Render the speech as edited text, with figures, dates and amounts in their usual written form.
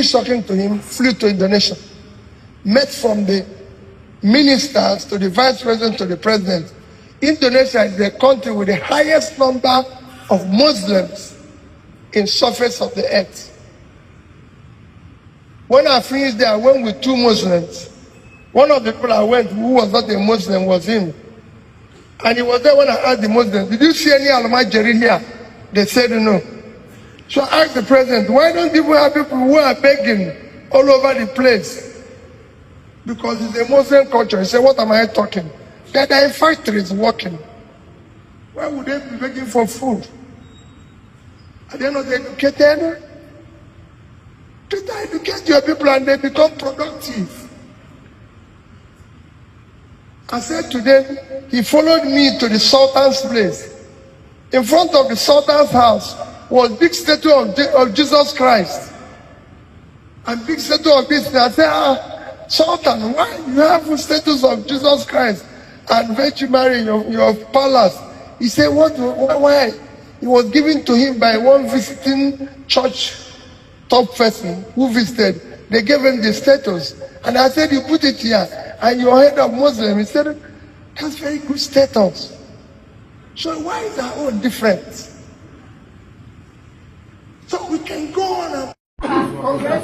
finished talking to him, flew to Indonesia, met from the ministers to the vice president to the president. Indonesia is the country with the highest number of Muslims in surface of the earth. When I finished there, I went with 2 Muslims. One of the people I went who was not a Muslim was him. And he was there when I asked the Muslims, did you see any Al-Majri here? They said no. So I asked the president, why don't you have people who are begging all over the place? Because it's a Muslim culture. He said, what am I talking? That are in factories working. Why would they be begging for food? Are they not educated? Try to educate your people and they become productive. I said to them, he followed me to the Sultan's place. In front of the Sultan's house was big statue of Jesus Christ. And big statue of this. I said, Sultan, why you have statues of Jesus Christ and Virgin Mary in your palace? He said, why? It was given to him by one visiting church top person who visited. They gave him the status. And I said, you put it here. And your head of Muslim. He said, that's very good status. So why is our own different? So we can go on and congrats.